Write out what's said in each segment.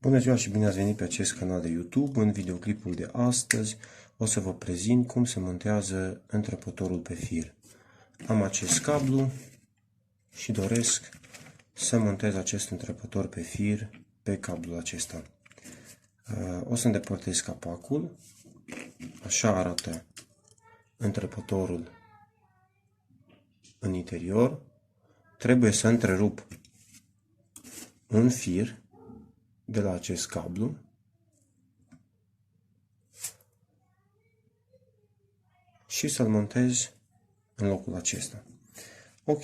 Bună ziua și bine ați venit pe acest canal de YouTube. În videoclipul de astăzi o să vă prezint cum se montează întrepătorul pe fir. Am acest cablu și doresc să montez acest întrepător pe fir pe cablul acesta. O să îndepărtez capacul. Așa arată întrepătorul în interior. Trebuie să întrerup un fir de la acest cablu și să-l montez în locul acesta. Ok.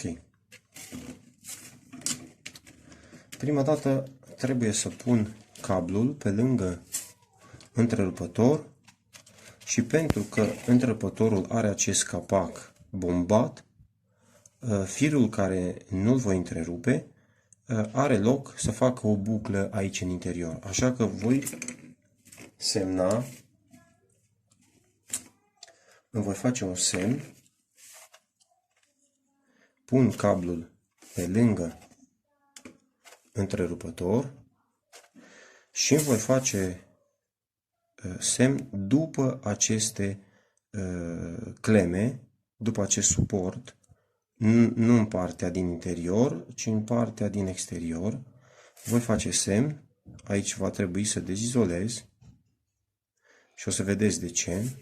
Prima dată trebuie să pun cablul pe lângă întrerupător și pentru că întrerupătorul are acest capac bombat, firul care nu-l voi întrerupe are loc să facă o buclă aici în interior. Așa că voi semna, îmi voi face un semn, pun cablul pe lângă întrerupător și îmi voi face semn după aceste cleme, după acest suport, nu în partea din interior, ci în partea din exterior. Voi face semn, aici va trebui să dezizolez și o să vedeți de ce.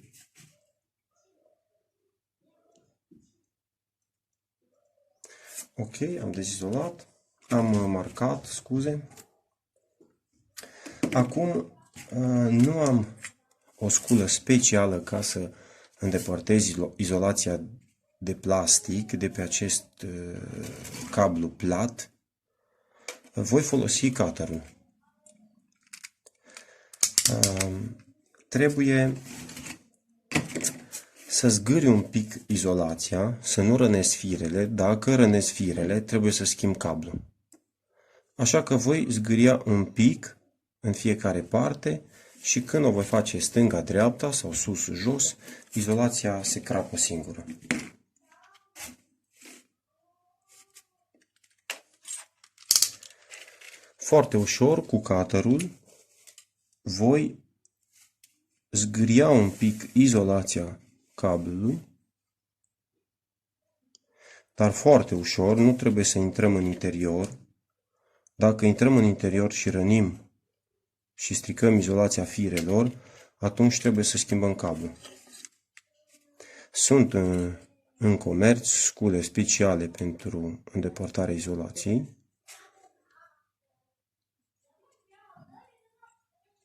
Ok, am dezizolat, am marcat, scuze. Acum nu am o sculă specială ca să îndepărtez izolația de plastic de pe acest cablu plat. Voi folosi cutterul. Trebuie să zgâri un pic izolația, să nu rănesc firele. Dacă rănesc firele, trebuie să schimb cablu. Așa că voi zgâria un pic în fiecare parte și când o voi face stânga-dreapta sau sus-jos, izolația se crapă singură. Foarte ușor, cu cutterul, voi zgâria un pic izolația cablului, dar foarte ușor, nu trebuie să intrăm în interior. Dacă intrăm în interior și rănim și stricăm izolația firelor, atunci trebuie să schimbăm cablul. Sunt în comerț scule speciale pentru îndepărtarea izolației.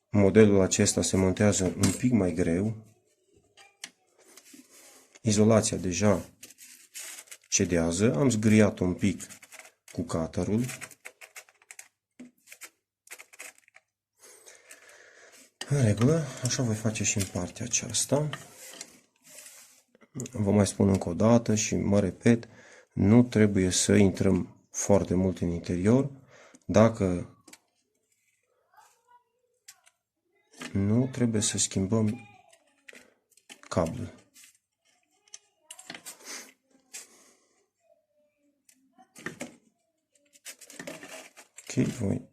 Modelul acesta se montează un pic mai greu. Izolația deja cedează. Am zgâriat un pic cu cutterul. În regulă, așa voi face și în partea aceasta. Vă mai spun încă o dată și mă repet, nu trebuie să intrăm foarte mult în interior. Dacă nu, trebuie să schimbăm cablul. Ok, voi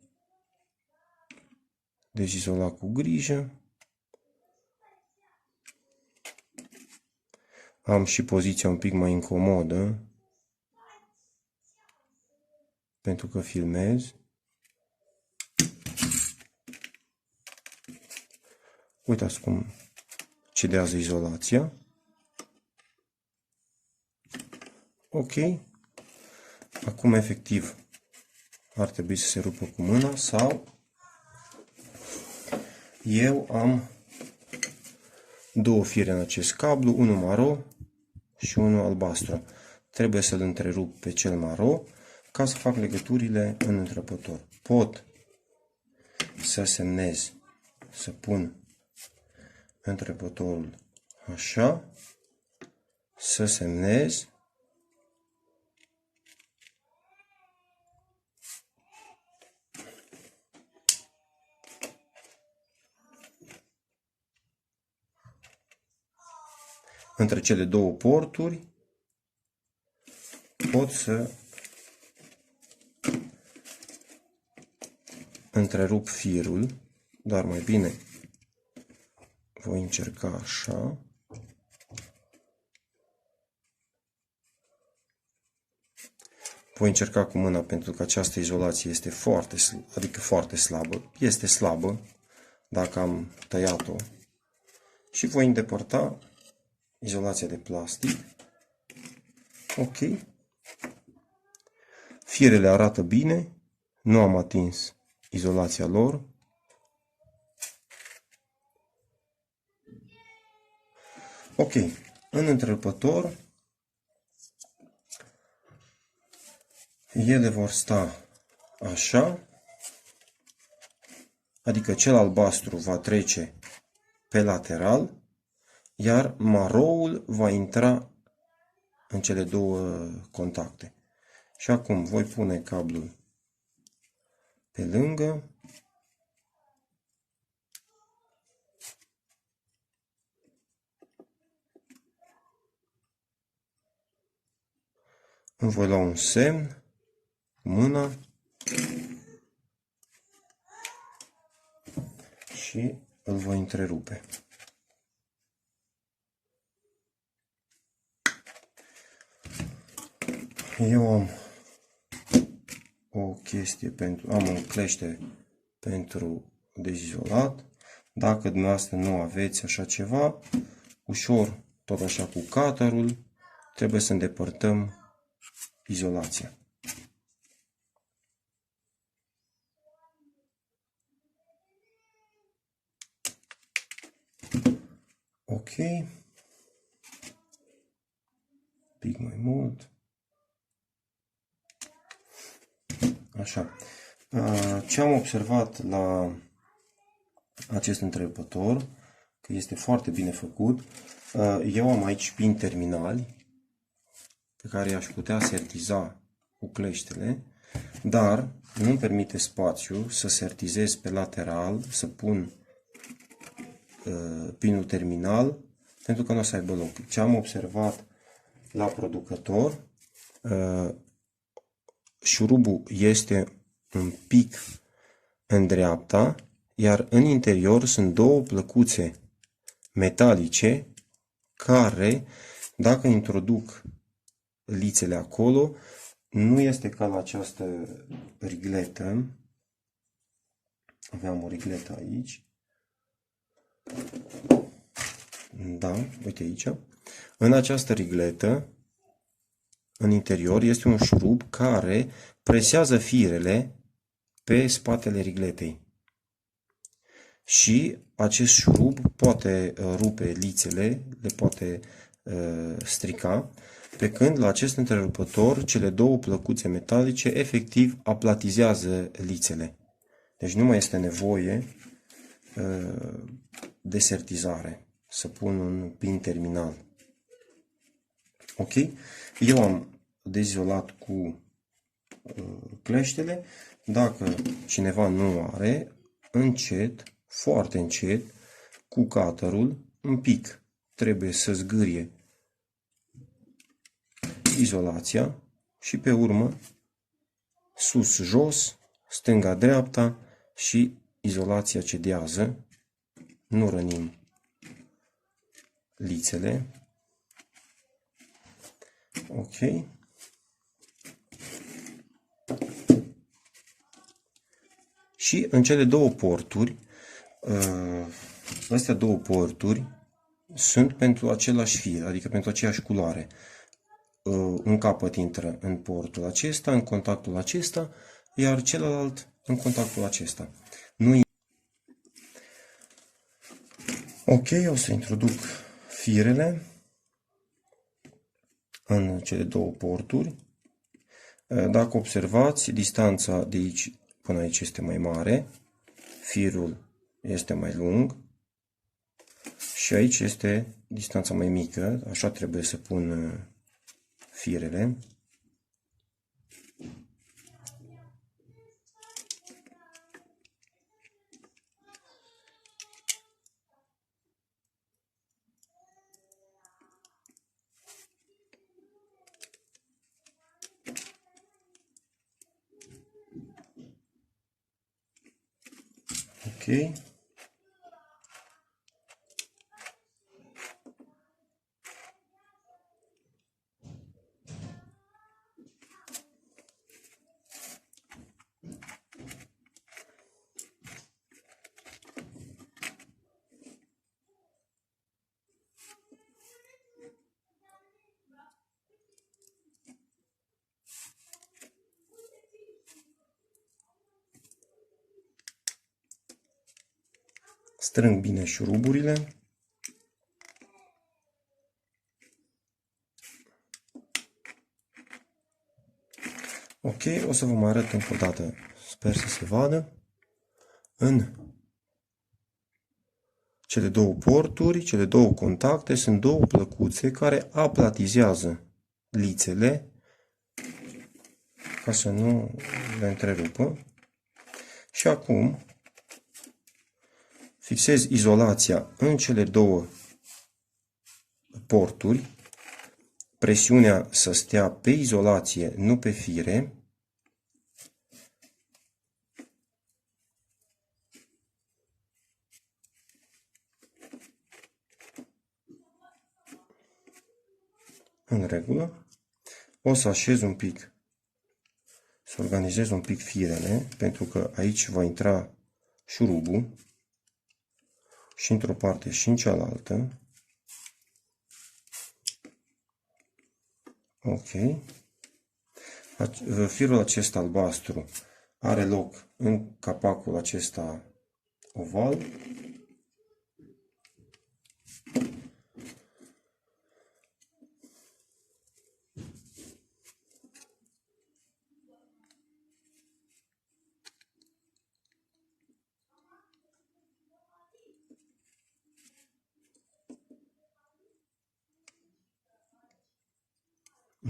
dezizola cu grijă. Am și poziția un pic mai incomodă pentru că filmez. Uitați cum cedează izolația. Ok. Acum efectiv ar trebui să se rupă cu mâna sau eu am două fire în acest cablu, unul maro și unul albastru. Trebuie să-l întrerup pe cel maro ca să fac legăturile în întrepător. Pot să semnez, să pun întrepătorul așa, să semnez între cele două porturi, pot să întrerup firul, dar mai bine voi încerca așa. Voi încerca cu mâna pentru că această izolație este foarte slabă. Este slabă dacă am tăiat-o. Și voi îndepărta izolația de plastic. Ok. Firele arată bine. Nu am atins izolația lor. Ok. În întrerupător ele vor sta așa, adică cel albastru va trece pe lateral, iar maroul va intra în cele două contacte. Și acum voi pune cablul pe lângă. Îmi voi lua un semn cu mâna și îl voi întrerupe. Eu am o chestie am o clește pentru dezizolat. Dacă dumneavoastră nu aveți așa ceva, ușor, tot așa cu cutterul, trebuie să îndepărtăm izolația. Ok. Pic mai mult. Așa. Ce am observat la acest întrerupător, că este foarte bine făcut, eu am aici pin terminali pe care i-aș putea sertiza cu cleștele, dar nu-mi permite spațiu să sertizez pe lateral, să pun pinul terminal, pentru că nu o să aibă loc. Ce am observat la producător, șurubul este un pic în dreapta, iar în interior sunt două plăcuțe metalice care, dacă introduc lițele acolo, nu este ca la această rigletă. Aveam o rigletă aici. Da, uite aici. În această rigletă, în interior, este un șurub care presează firele pe spatele rigletei. Și acest șurub poate rupe lițele, le poate strica, pe când la acest întrerupător cele două plăcuțe metalice efectiv aplatizează lițele. Deci nu mai este nevoie de sertizare, să pun un pin terminal. Ok? Eu am dezizolat cu cleștele. Dacă cineva nu are, încet, foarte încet, cu cutterul, un pic, trebuie să zgârie izolația și pe urmă sus-jos, stânga-dreapta și izolația cedează. Nu rănim lițele. Ok. Și în cele două porturi, astea două porturi sunt pentru același fir, adică pentru aceeași culoare. Un capăt intră în portul acesta, în contactul acesta, iar celălalt în contactul acesta. Ok, o să introduc firele în cele două porturi. Dacă observați, distanța de aici până aici este mai mare, firul este mai lung și aici este distanța mai mică, așa trebuie să pun firele. Ok. Strâng bine șuruburile. Ok, o să vă mai arăt încă o dată, sper să se vadă. În cele două porturi, cele două contacte, sunt două plăcuțe care aplatizează lițele ca să nu le întrerupă. Și acum fixez izolația în cele două porturi. Presiunea să stea pe izolație, nu pe fire. În regulă. O să așez un pic, să organizez un pic firele, pentru că aici va intra șurubul și într-o parte și în cealaltă. Ok. Firul acesta albastru are loc în capacul acesta oval.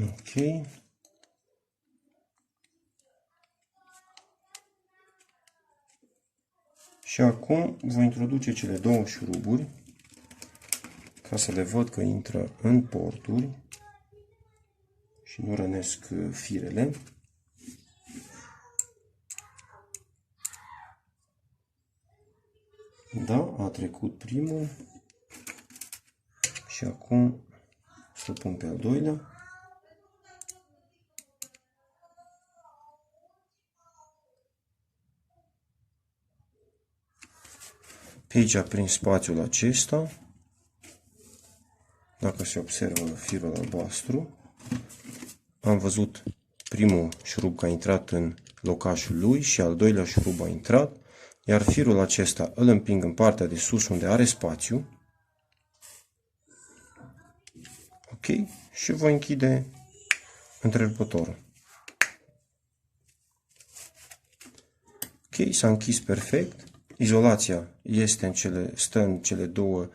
Ok. Și acum voi introduce cele două șuruburi ca să le văd că intră în porturi și nu rănesc firele. Da, a trecut primul și acum să pun pe al doilea. Pe aici, prin spațiul acesta, dacă se observă firul albastru, am văzut primul șurub că a intrat în locașul lui și al doilea șurub a intrat, iar firul acesta îl împing în partea de sus unde are spațiu. Ok? Și voi închide întrerupătorul. Ok, s-a închis perfect. Izolația stă în cele două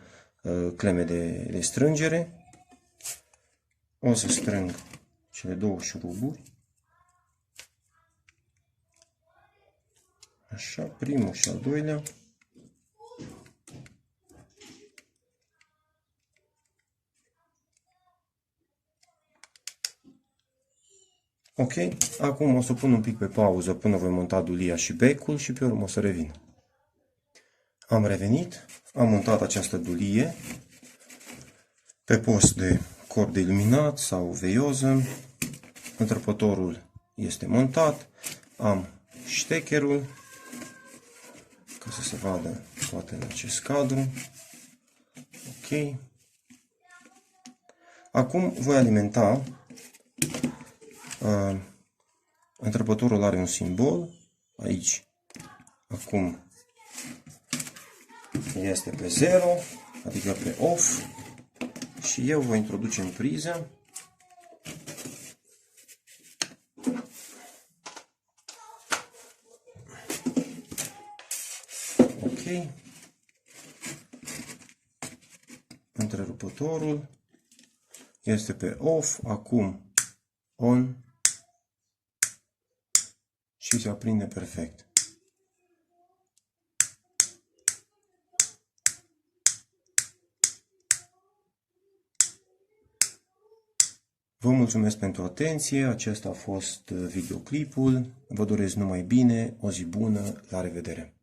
cleme de strângere. O să strâng cele două șuruburi. Așa, primul și al doilea. Ok, acum o să pun un pic pe pauză până voi monta dulia și becul și pe urmă o să revin. Am revenit, am montat această dulie pe post de corp de iluminat sau veioză. Întrăpătorul este montat, am ștecherul ca să se vadă toate în acest cadru. Ok. Acum voi alimenta. Întrăpătorul are un simbol aici. Acum este pe 0, adică pe off, și eu voi introduce în priză ok. Întrerupătorul este pe off, acum on și se aprinde perfect. Vă mulțumesc pentru atenție, acesta a fost videoclipul, vă doresc numai bine, o zi bună, la revedere!